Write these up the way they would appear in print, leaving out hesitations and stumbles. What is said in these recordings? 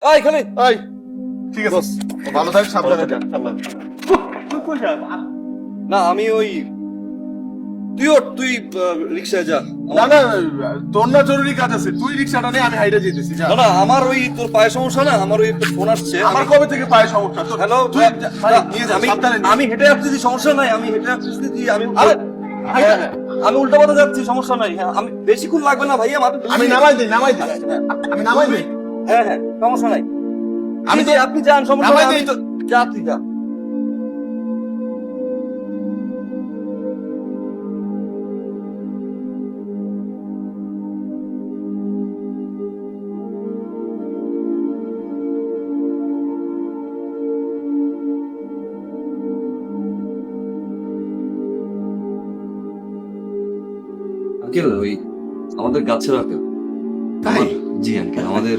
আয় খালি আয়। ঠিক আছে ভালো থাক, সাবধানে যান। না আমি ওই তুই রিক্সায় যা। না না, তোর না জরুরি কাজ আছে, তুই রিক্সাটা নে, আমি হাইটে যেতেছি। যা। না না আমার ওই তোর পায়ে সমস্যা না, আমার ওই একটা ফোন আসছে। আমার কবে থেকে পায়ে সমস্যা? তোর হ্যালো তুই ভাই নিয়ে যা, সাবধানে নিয়ে যা। আমি হেঁটে আসতেছি, সমস্যা নাই, আমি হেঁটে আসতেছি। আমি আরে, হ্যাঁ, আমি উল্টা পথে যাচ্ছি, সমস্যা নাই। হ্যাঁ আমি বেশিক্ষণ লাগবে না ভাইয়া, মাত্র আমি নামাই দিই, নামাই দিই, আমি নামাই দিই। হ্যাঁ হ্যাঁ সমস্যা নাই। আমি তো আপনি যান, সমস্যা নামাই নাই। দিই তো। যা তুই যা। আঙ্কেল ওই আমাদের গাছের আপেল। তাই? জি আঙ্কেল, আমাদের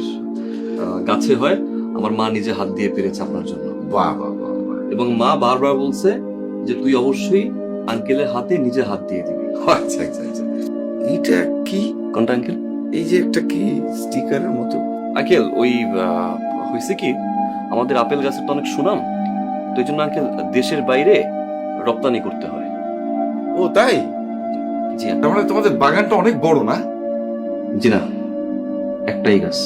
গাছে হয়। আমার মা নিজে হাত দিয়ে পেরেছে আপনার জন্য। বাহ বাহ বাহ। এবং মা বারবার বলছে যে তুই অবশ্যই আঙ্কেলের হাতে নিজে হাত দিয়ে দিবি। আচ্ছা আচ্ছা আচ্ছা, এইটা কি? কোনটা আঙ্কেল? এই যে একটা কি স্টিকারের মতো? আঙ্কেল ওই হয়েছে কি, আমাদের আপেল গাছের তো অনেক সুনাম, তো এই জন্য আঙ্কেল দেশের বাইরে রপ্তানি করতে হয়। ও তাই? জি তার মানে তোমাদের বাগানটা অনেক বড় না? জি না, একটাই গাছ।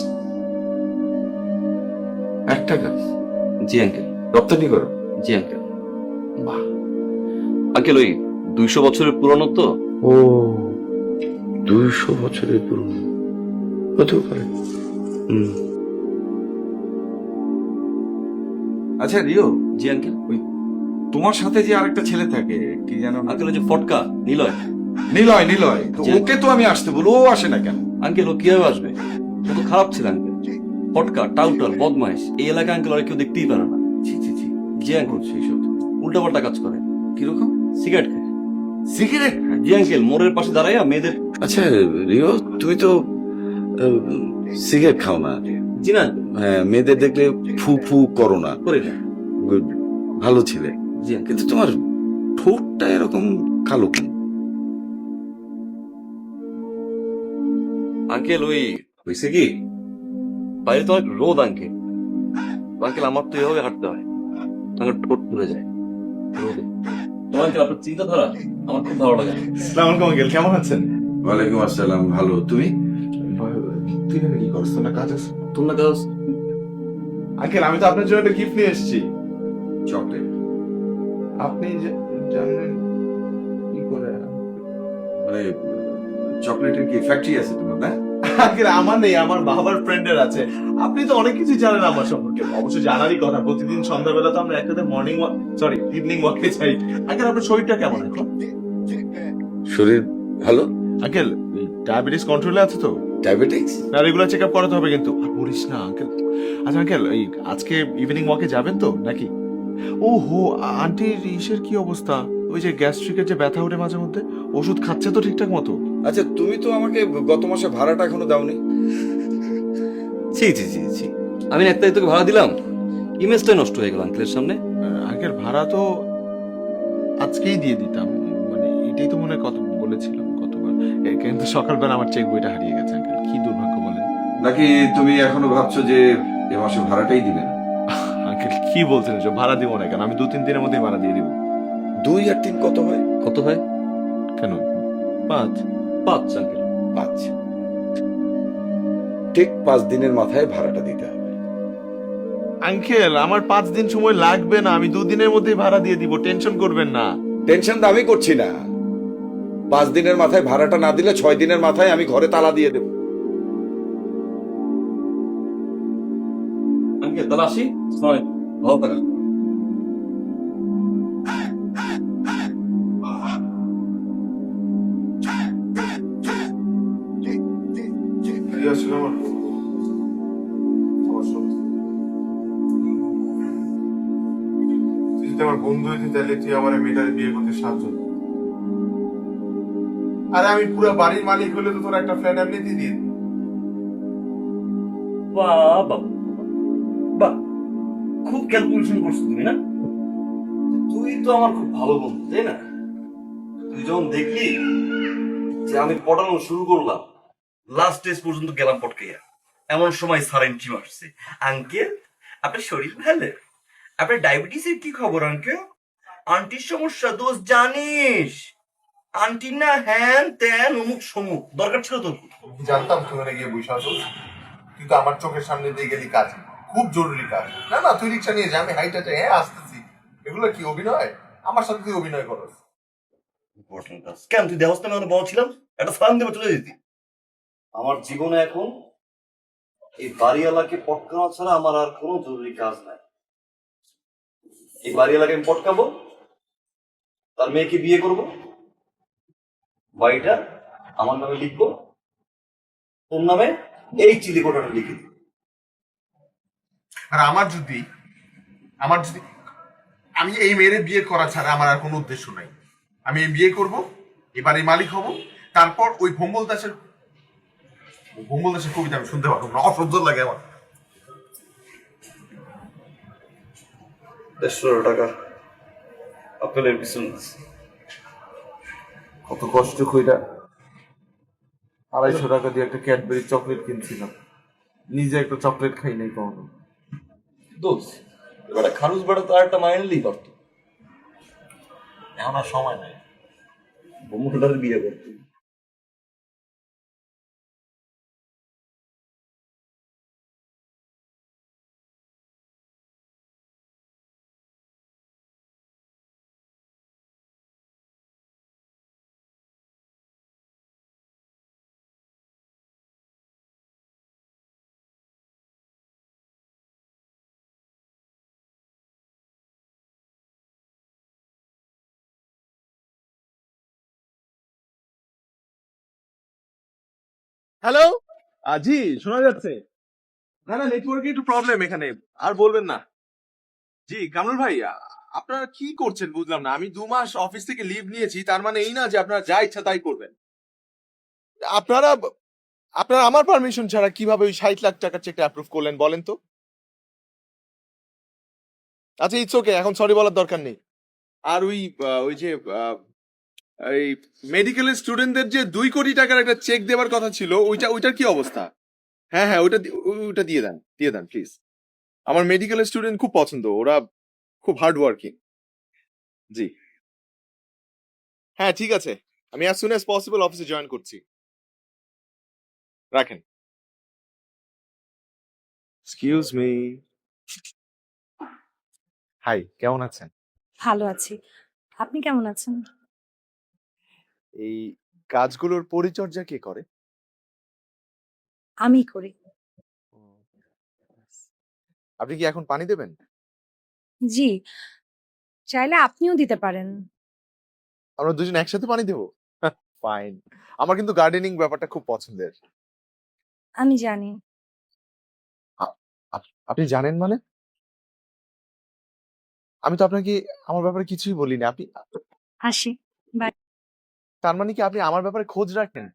একটা গাছ জি আঙ্কেল। রপ্তানি করো? জি আঙ্কেল। বাহ। আঙ্কেল ওই 200 বছরের পুরনো তো। ও, 200 বছরের পুরনো হতেও পারে। আচ্ছা রিও, জি আঙ্কেল। ওই তোমার সাথে যে আরেকটা ছেলে থাকে, কি জানো না? আঙ্কেল ওই যে ফটকা নিলয়। নিলয়, নিলয় তো জি। ওকে তো আমি আসতে বলবো, ও আসে না কেন? আঙ্কেল ও কিভাবে আসবে? ও তো খারাপ ছিল আঙ্কেল, ফটকা, টাউটার, বদমাইশ। এই এলাকায় আঙ্কেল আর কেউ দেখতেই পারে না। জি জি জি, জি আঙ্কেল। সেই সব উল্টা পাল্টা কাজ করে। কিরকম? সিগারেট খায়। সিগারেট? জি আঙ্কেল, মোড়ের পাশে দাঁড়াইয়া মেয়েদের। আচ্ছা রিও, তুমি তো সিগারেট খাও না? জি না হ্যাঁ, মেয়েদের দেখলে ফু ফু করো না। করি না। গুড, ভালো ছিলে। জি আঙ্কেল। কিন্তু তোমার ঠোঁটটা এরকম কালো কেন? আঙ্কেল ওই হয়েছে কি, বাইরে তো অনেক রোদ আঙ্কেল। আঙ্কেল আমার তো এভাবে হাঁটতে হয়, আঙ্কেল ঠোঁট পুড়ে যায় রোদে। তো আঙ্কেল আপনার চিন্তাধারা আমার খুব ভালো লাগে। আসসালামু আলাইকুম আঙ্কেল, কেমন আছেন? ওয়ালাইকুম আসসালাম, ভালো। তুমি? তুই না কি করছ? না কাজ আছে? তোমরা গাছ। আঙ্কেল আমি তো আপনার জন্য একটা গিফট নিয়ে এসেছি। চকলেট? আপনি জানেন কি করে? মানে চকলেটের কি ফ্যাক্টরি আছে তোমার, না? আঙ্কেল আমার নেই, আমার বাবার ফ্রেন্ডের আছে। আপনি তো অনেক কিছু জানেন আমার সম্পর্কে, অবশ্য জানারই কথা। প্রতিদিন সন্ধ্যাবেলা তো আমরা একসাথে মর্নিং ওয়াক, সরি ইভিনিং ওয়াকে যাই। আঙ্কেল আপনার শরীরটা কেমন এখন? শরীর ভালো। আঙ্কেল ডায়াবেটিস কন্ট্রোলে আছে তো? ডায়াবেটিক্স? না, রেগুলার চেক আপ করাতে হবে কিন্তু। আর বলিস না আঙ্কেল। আচ্ছা আঙ্কেল, এই আজকে ইভিনিং ওয়াকে যাবেন তো নাকি? ও হো, আন্টির ইসের কি অবস্থা? ওই যে গ্যাস্ট্রিকের যে ব্যথা ওঠে মাঝে মধ্যে, ওষুধ খাচ্ছে তো ঠিকঠাক মতো? আচ্ছা, তুমি তো আমাকে গত মাসে ভাড়াটা এখনো দাওনি। জি জি জি জি, আমি না একটা তোকে ভাড়া দিলাম, ইমেজটাই নষ্ট হয়ে গেল আঙ্কেলের সামনে। আঙ্কেল ভাড়া তো আজকেই দিয়ে দিতাম, মানে এটাই তো মনে হয় কত বলেছিলাম কতবার। কিন্তু সকালবেলা আমার চেক বইটা হারিয়ে গেছে আঙ্কেল, কি দুর্ভাগ্য বলেন। নাকি তুমি এখনো ভাবছো যে এ মাসে ভাড়াটাই দিবে না? আঙ্কেল কি বলছেন এসব? ভাড়া দিব না কেন, আমি 2-3 দিনের মধ্যেই ভাড়া দিয়ে দিব। 2 আর 3 কত হয়? কত হয়? কেন 5? 5 আঙ্কেল। 5। ঠিক 5 দিনের মাথায় ভাড়াটা দিতে হবে। আঙ্কেল আমার 5 দিন সময় লাগবে না, আমি 2 দিনের মধ্যেই ভাড়া দিয়ে দিব, টেনশন করবেন না। টেনশন তো আমি করছি না। 5 দিনের মাথায় ভাড়াটা না দিলে 6 দিনের মাথায় আমি ঘরে তালা দিয়ে দেবো। আঙ্কেল তাহলে আসি। নয় ভালো থাকা। আমার বন্ধু হয়েছে, তাহলে তুই আমার মেয়েটার বিয়ে করতে সাহায্য কর। আরে আমি পুরো বাড়ির মালিক হলে তো তোর একটা ফ্ল্যাট এমনি দিয়ে দিই। বাহ বাহ বাহ, খুব ক্যালকুলেশন করছো তুমি না? তুই তো আমার খুব ভালো বন্ধু, তাই না? তুই যখন দেখলি যে আমি পড়ানো শুরু করলাম, লাস্ট স্টেজ পর্যন্ত গেলাম পটকাইয়া, এমন সময় সারেন্টি মারছে, আঙ্কেল আপনার শরীর ভালো? আপনার ডায়াবেটিসের কি খবর আঙ্কেল? আন্টির সমস্যা দোষ জানিস? আন্টি না হ্যান ত্যান অমুক সমুক, দরকার ছিল তোর কি? জানতাম তুই ওখানে গিয়ে বসে আসো, তুই তো আমার চোখের সামনে দিয়ে গেলি কাজ, খুব জরুরি কাজ। না না, তুই রিক্সা নিয়ে যা, আমি হাইটা চাই, হ্যাঁ আসতেছি। এগুলো কি অভিনয়? আমার সাথে তুই অভিনয় করস? ইম্পর্টেন্ট কাজ। কেন তুই দেহস্থানে আমি বড় ছিলাম, একটা সালাম দেবে চলে যেতি। আমার জীবনে এখন এই বাড়িওয়ালাকে পটকানো ছাড়া আমার আর কোনো জরুরি কাজ নাই। এই বাড়িওয়ালাকে আমি পটকাবো, তার মেয়েকে বিয়ে করব, বাড়িটা আমার নামে লিখবো, তোর নামে এই চিলিকোঠাটা লিখে দিব। আর আমার যদি আমি এই মেয়ের বিয়ে করা ছাড়া আমার আর কোনো উদ্দেশ্য নাই। আমি এই বিয়ে করব, এবারে মালিক হব, তারপর ওই ভম্বল দাসের কবিতা আমি শুনতে পারবো না, অসহ্য লাগে আমার। 150 টাকা আপেলের পিছনে আছে। কত কষ্ট কইরা 250 টাকা দিয়ে একটা ক্যাডবেরি চকলেট কিনছিলাম, নিজে একটা চকলেট খাই নাই কখনো। দোষ এবারে খারুস বেড়া তো আর একটা মাইনে নিলেই পারতো। এখন আর সময় নাই। বমুটার বিয়ে করতো। হ্যালো, জি শোনা যাচ্ছে। না না, নেটওয়ার্কে একটু প্রবলেম এখানে, আর বলবেন না। জি কামরুল ভাই, আপনারা কি করছেন বুঝলাম না। আমি 2 মাস অফিস থেকে লিভ নিয়েছি, তার মানে এই না যে আপনারা যা ইচ্ছা তাই করবেন। আপনারা আপনারা আমার পারমিশন ছাড়া কিভাবে ওই 60 লাখ টাকার চেকটা অ্যাপ্রুভ করলেন বলেন তো? আচ্ছা ইটস ওকে, এখন সরি বলার দরকার নেই। আর ওই যে এই মেডিকেলের স্টুডেন্টদের যে 2 কোটি টাকার একটা চেক দেওয়ার কথা ছিল, ওইটার কি অবস্থা? হ্যাঁ হ্যাঁ, ওইটা দিয়ে দেন প্লিজ। আমার মেডিকেলের স্টুডেন্ট খুব পছন্দ, ওরা খুব হার্ড ওয়ার্কিং। জি হ্যাঁ ঠিক আছে, আমি as soon as possible অফিসে জয়েন করছি। রাখেন। Excuse me. হাই, কেমন আছেন? ভালো আছি। আপনি কেমন আছেন? এই কাজগুলোর পরিচর্যা কে করে? আমি করি। আপনি কি এখন পানি দেবেন? জি, চাইলে আপনিও দিতে পারেন। আমরা দুজন একসাথে পানি দেবো? ফাইন। আমার কিন্তু গার্ডেনিং ব্যাপারটা খুব পছন্দের। আমি জানি। আপনি জানেন মানে? আমি তো আপনাকে আমার ব্যাপারে কিছুই বলিনি। আপনি আসি। বাই। তার মানে কি আপনি আমার ব্যাপারে খোঁজ রাখেন?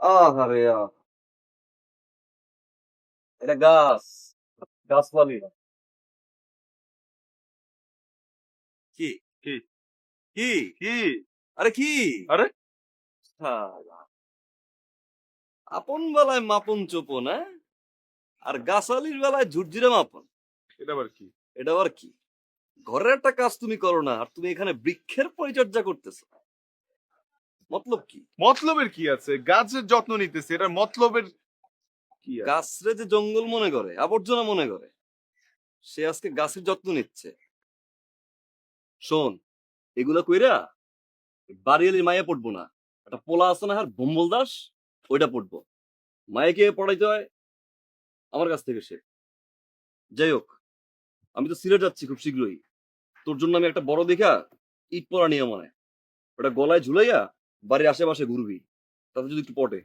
আহারে এটা গাছপালি। কি কি কি কি আরে কি আরে শালা, আপন বেলায় মাপন চোপন, হ্যাঁ? আর গাছালির বেলায় ঝুরঝুরে মাপন। এটা আবার কি? এটা আবার কি? ঘরের একটা কাজ তুমি করো না, আর তুমি এখানে বৃক্ষের পরিচর্যা করতেছো। মতলব কি? মতলবের কি আছে? গাছের যত্ন নিতেছে, এটা মতলবের কি আছে? গাছরে যে জঙ্গল মনে করে, আবর্জনা মনে করে, সে আজকে গাছের যত্ন নিচ্ছে। শোন, এগুলা কইরা বাড়িয়ালির মায়া পড়বো না। একটা পোলা আছে না, আর ভম্বল দাস, ওইটা পড়বো। মায়াকে পড়াইতে হয় আমার কাছ থেকে সে। যাই হোক, আমি তো সিলেট যাচ্ছি খুব শীঘ্রই। তোর জন্য আমি একটা বড় দেখা ইট পরা নিয়ে মনে, ওটা গলায় ঝুলাইয়া বাড়ির আশেপাশে ঘুরবি, তাতে যদি একটু পটে।